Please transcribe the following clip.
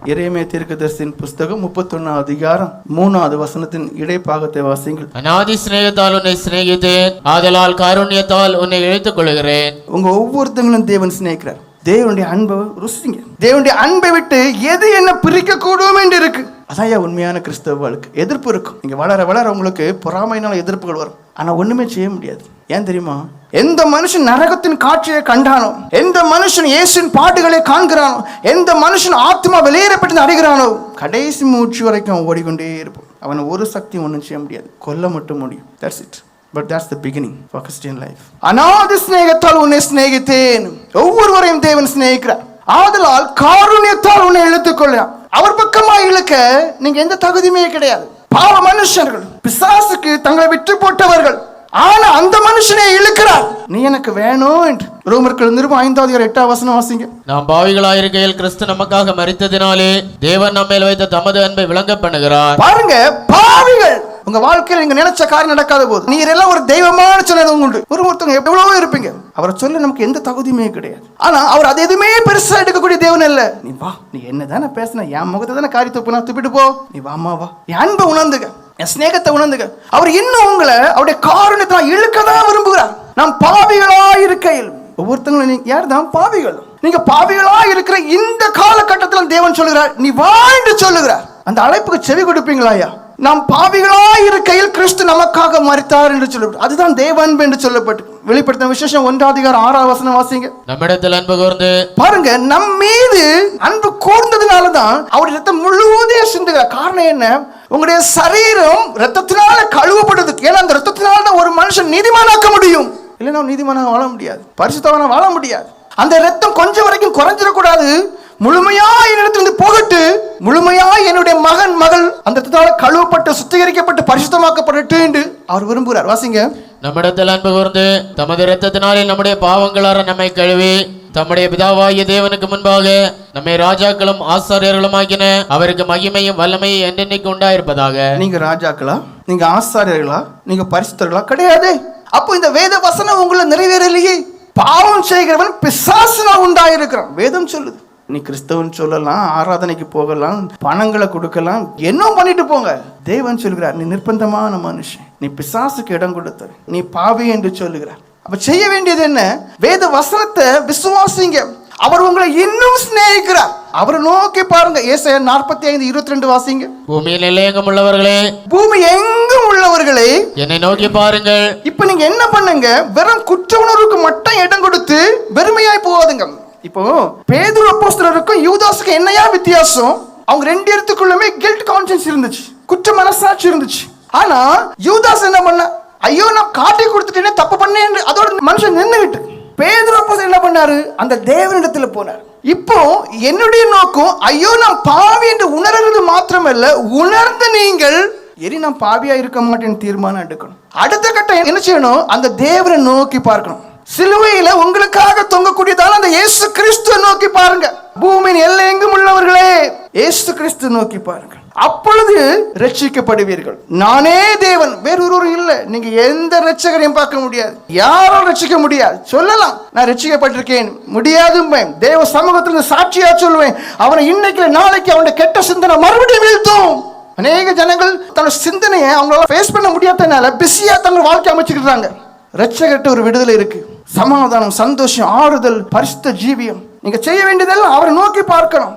எரேமியா தீர்க்கதரிசியின் புஸ்தகம் 31 அதிகாரம் 3வது வசனத்தின் இடைப்பாகத்தை வாசிங்கள். அநாதி சிநேகத்தால் உன்னை சிநேகித்தேன், ஆதலால் காருண்யத்தால் உன்னை இழுத்துக் கொள்கிறேன். உங்க ஒவ்வொருத்தங்களும் தேவன் சிநேகிக்கிறார். தேவனுடைய அன்பை ருசிங்க. தேவனுடைய அன்பை விட்டு எது என்ன பிரிக்க கூடும் என்று இருக்கு. அதான் உண்மையான கிறிஸ்தவ வாழ்க்கை. எதிர்ப்பு இருக்கும். நீங்க வளர வளர உங்களுக்கு பொறாமையினால எதிர்ப்புகள் வரும். ஆனா ஒண்ணுமே செய்ய முடியாது. ஏன் தெரியுமா? எந்த மனுஷன் நரகத்தின் காட்சியை கண்டானோ, எந்த மனுஷன் இயேசுவின் பாடுகளை காண்கிறானோ, எந்த மனுஷன் ஆத்மா வெளியேறப்பட்டு அறிகிறானோ, கடைசி மூச்சு வரைக்கும் ஓடிக்கொண்டே இருப்போம். அவனை ஒரு சக்தி ஒன்றும் செய்ய முடியாது. கொல்ல மட்டும் முடியும். That's it. But that's the beginning for Christian life. அநாதி சிநேகத்தால் உன்னை சிநேகித்தேன். ஒவ்வொருவரையும் தேவன் சிநேகிக்கிறார். ஆதலால் காருண்யத்தால் உன்னை இழுத்துக் கொள்ளார். அவர் பக்கமா இழுக்க நீங்க எந்த தகுதியுமே கிடையாது. பாவ மனுஷர்கள், பிசாசுக்கு தங்களை விட்டு போட்டவர்கள். ஆனா அந்த மனுஷனை இழுக்கிறார். நீ எனக்கு வேணும் என்று. ரோமர்கள் நிருபம் 5:8 வசனம் வாசிங்க. நாம் பாவிகளாயிருக்கையில் கிறிஸ்து நமக்காக மரித்ததினாலே தேவன் நம்மேல் வைத்த தமது அன்பை விளங்க பண்ணுகிறார். பாருங்க, பாவிகள். உங்க வாழ்க்கையில் நீங்க நினைச்ச காரியம் நடக்காத போது நீங்க எல்லாம் ஒரு தெய்வமான சொன்னது உண்டு. ஒருத்தவங்க எவ்வளவோ இருப்பீங்க. அவரை சொல்ல நமக்கு எந்த தகுதியுமே கிடையாது. ஆனா அவர் அது எதுவுமே பெருசா எடுக்கக்கூடிய தேவன் இல்ல. நீ வா, நீ என்னதானே பேசின, என் முகத்தை தானே காரி துப்புனா துப்பிட்டு போ, நீ வாமா வா, என் அன்பை உணர்ந்துக, என் சிநேகத்தை உணர்ந்துக. அவர் இன்னும் உங்களை அவருடைய காரணத்தை இழுக்கதான் விரும்புகிறார். நாம் பாவிகளா இருக்கையில், ஒவ்வொருத்தங்களும் நீங்க யார் தான் பாவிகள். நீங்க பாவிகளா இருக்கிற இந்த காலகட்டத்தில் தேவன் சொல்லுகிறார், நீ வா என்று சொல்லுகிறார். அந்த அழைப்புக்கு செவி கொடுப்பீங்களா? ஐயா, நாம் பாவிகளா இருக்கையில் கிறிஸ்து நமக்காக மரித்தார் என்று சொல்லப்பட்டு, அதுதான் தேவ அன்பு என்று சொல்லப்பட்டு வெளிப்படுத்தின விசேஷம் 1:6 வசனம் வாசிங்க. நம்மிடத்தில் அன்பு கூர்ந்து, பாருங்க, நம் மீது அன்பு கூர்ந்ததுனாலதான் அவருடைய ரத்தம் முழுவதையும் சிந்துகிறார். காரணம் என்ன? உங்களுடைய சரீரம் ரத்தத்தினால கழுவப்படுது. ஏன்னா அந்த ரத்தத்தினால தான் ஒரு மனுஷன் நீதிமானாக்க முடியும். இல்லைன்னா நீதிமானாக வாழ முடியாது, பரிசுத்தவானா வாழ முடியாது. அந்த ரத்தம் கொஞ்சம் வரைக்கும் குறைஞ்சிடக்கூடாது. முழுமையா என்னிடத்திலிருந்து போகட்டு, முழுமையா என்னுடைய மகன் மகள் அந்த ரத்தத்தால கழுவப்பட்டு சுத்திகரிக்கப்பட்டு பரிசுத்தமாக்கப்பட்டு என்று அவர் விரும்புகிறார். வாசிங்க. நம்மிடத்தில் அன்பு கூர்ந்து தமது இரத்தத்தினாலே நம்முடைய பாவங்களார நம்மை கழுவி தம்முடைய பிதாவாகிய தேவனுக்கு முன்பாக நம்மை ராஜாக்களும் ஆசாரியர்களும் ஆக்கின அவருக்கு மகிமையும் வல்லமையும் என்றென்னைக்கு உண்டாயிருப்பதாக. நீங்க ராஜாக்களா? நீங்க ஆசாரியர்களா? நீங்க பரிசுத்தர்களா? கிடையாது. அப்போ இந்த வேத வசனம் உங்களை நிறைவேறலையே. பாவம் செய்கிறவன் பிசாசுனா உண்டாயிருக்கிறான். வேதம் சொல்லுது. நீ கிறிஸ்தவன் சொல்லலாம், ஆராதனைக்கு போகலாம், பணங்களை கொடுக்கலாம், என்ன பண்ணிட்டு போங்க. தேவன் சொல்கிறார், நீ நிர்பந்தமான மனுஷன், நீ பிசாசுக்கு இடம் கொடுத்த, நீ பாவி என்று சொல்லுகிறார். அப்ப செய்ய வேண்டியது என்ன? வேத வசனத்தை விசுவாசிங்க. அவர் உங்களை இன்னும் சிநேகிக்கிறார். அவரை நோக்கி பாருங்க. ஏசாயா 45:22 வாசிங்க. பூமியில் எங்கும் உள்ளவர்களே, பூமி எங்கும் உள்ளவர்களே, என்னை நோக்கி பாருங்கள். இப்ப நீங்க என்ன பண்ணுங்க? வெறும் குற்ற உணர்வுக்கு மட்டும் இடம் கொடுத்து வெறுமையாய் போகாதுங்க. இப்போ பேதுரு அப்போஸ்தலருக்கும் யூதாஸுக்கும் என்னையா வித்தியாசம்? அவங்க ரெண்டு இடத்துக்குள்ளமே கில்ட் கான்ஷியன்ஸ் இருந்துச்சு, குற்ற மனசாட்சி இருந்துச்சு. ஆனா யூதாஸ் என்ன பண்ண? ஐயோ, நான் காட்டி கொடுத்துட்டேனே, தப்பு பண்ணேன், அதோட மனுஷன் நின்றுகிட்டு. பேதுரு அப்போஸ்தலர் என்ன பண்ணாரு? அந்த தேவனிடத்துல போனார். இப்போ என்னுடைய நோக்கம், ஐயோ நான் பாவி என்று உணர்றது மாத்திரமல்ல, உணர்ந்து நீங்கள் எரி நான் பாவியா இருக்க மாட்டேன்னு தீர்மானம் எடுக்கணும். அடுத்த கட்டம் என்ன செய்யணும்? அந்த தேவனை நோக்கி பார்க்கணும். சிலுவையில உங்களுக்காக தொங்கக்கூடியதால அந்த இயேசு கிறிஸ்துவை நோக்கி பாருங்க. பூமியின் எல்லையெங்கும் உள்ளவர்களே, இயேசு கிறிஸ்து நோக்கி பாருங்க. அப்பொழுது ரட்சிக்கப்படுவீர்கள். நானே தேவன், வேறொரு இல்லை. நீங்க எந்த ரட்சகரையும் பார்க்க முடியாது, யாரும் ரட்சிக்க முடியாது. சொல்லலாம், நான் ரட்சிக்கப்பட்டிருக்கேன், முடியாது. தேவ சமூகத்தில் சாட்சியா சொல்லுவேன், அவனை இன்னைக்கு நாளைக்கு அவனுடைய கெட்ட சிந்தனை மறுபடியும் வீழ்த்தும். அநேக ஜனங்கள் தன்னோட சிந்தனையை அவங்களால ஃபேஸ் பண்ண முடியாதனால பிஸியா தங்கள் வாழ்க்கை அமைச்சுக்கிறாங்க. ரட்சகர்கிட்ட ஒரு விடுதலை இருக்கு, சமாதானம், சந்தோஷம், ஆறுதல், பரிசுத்த ஜீவியம். நீங்க செய்ய வேண்டியதெல்லாம் அவரை நோக்கி பார்க்கணும்.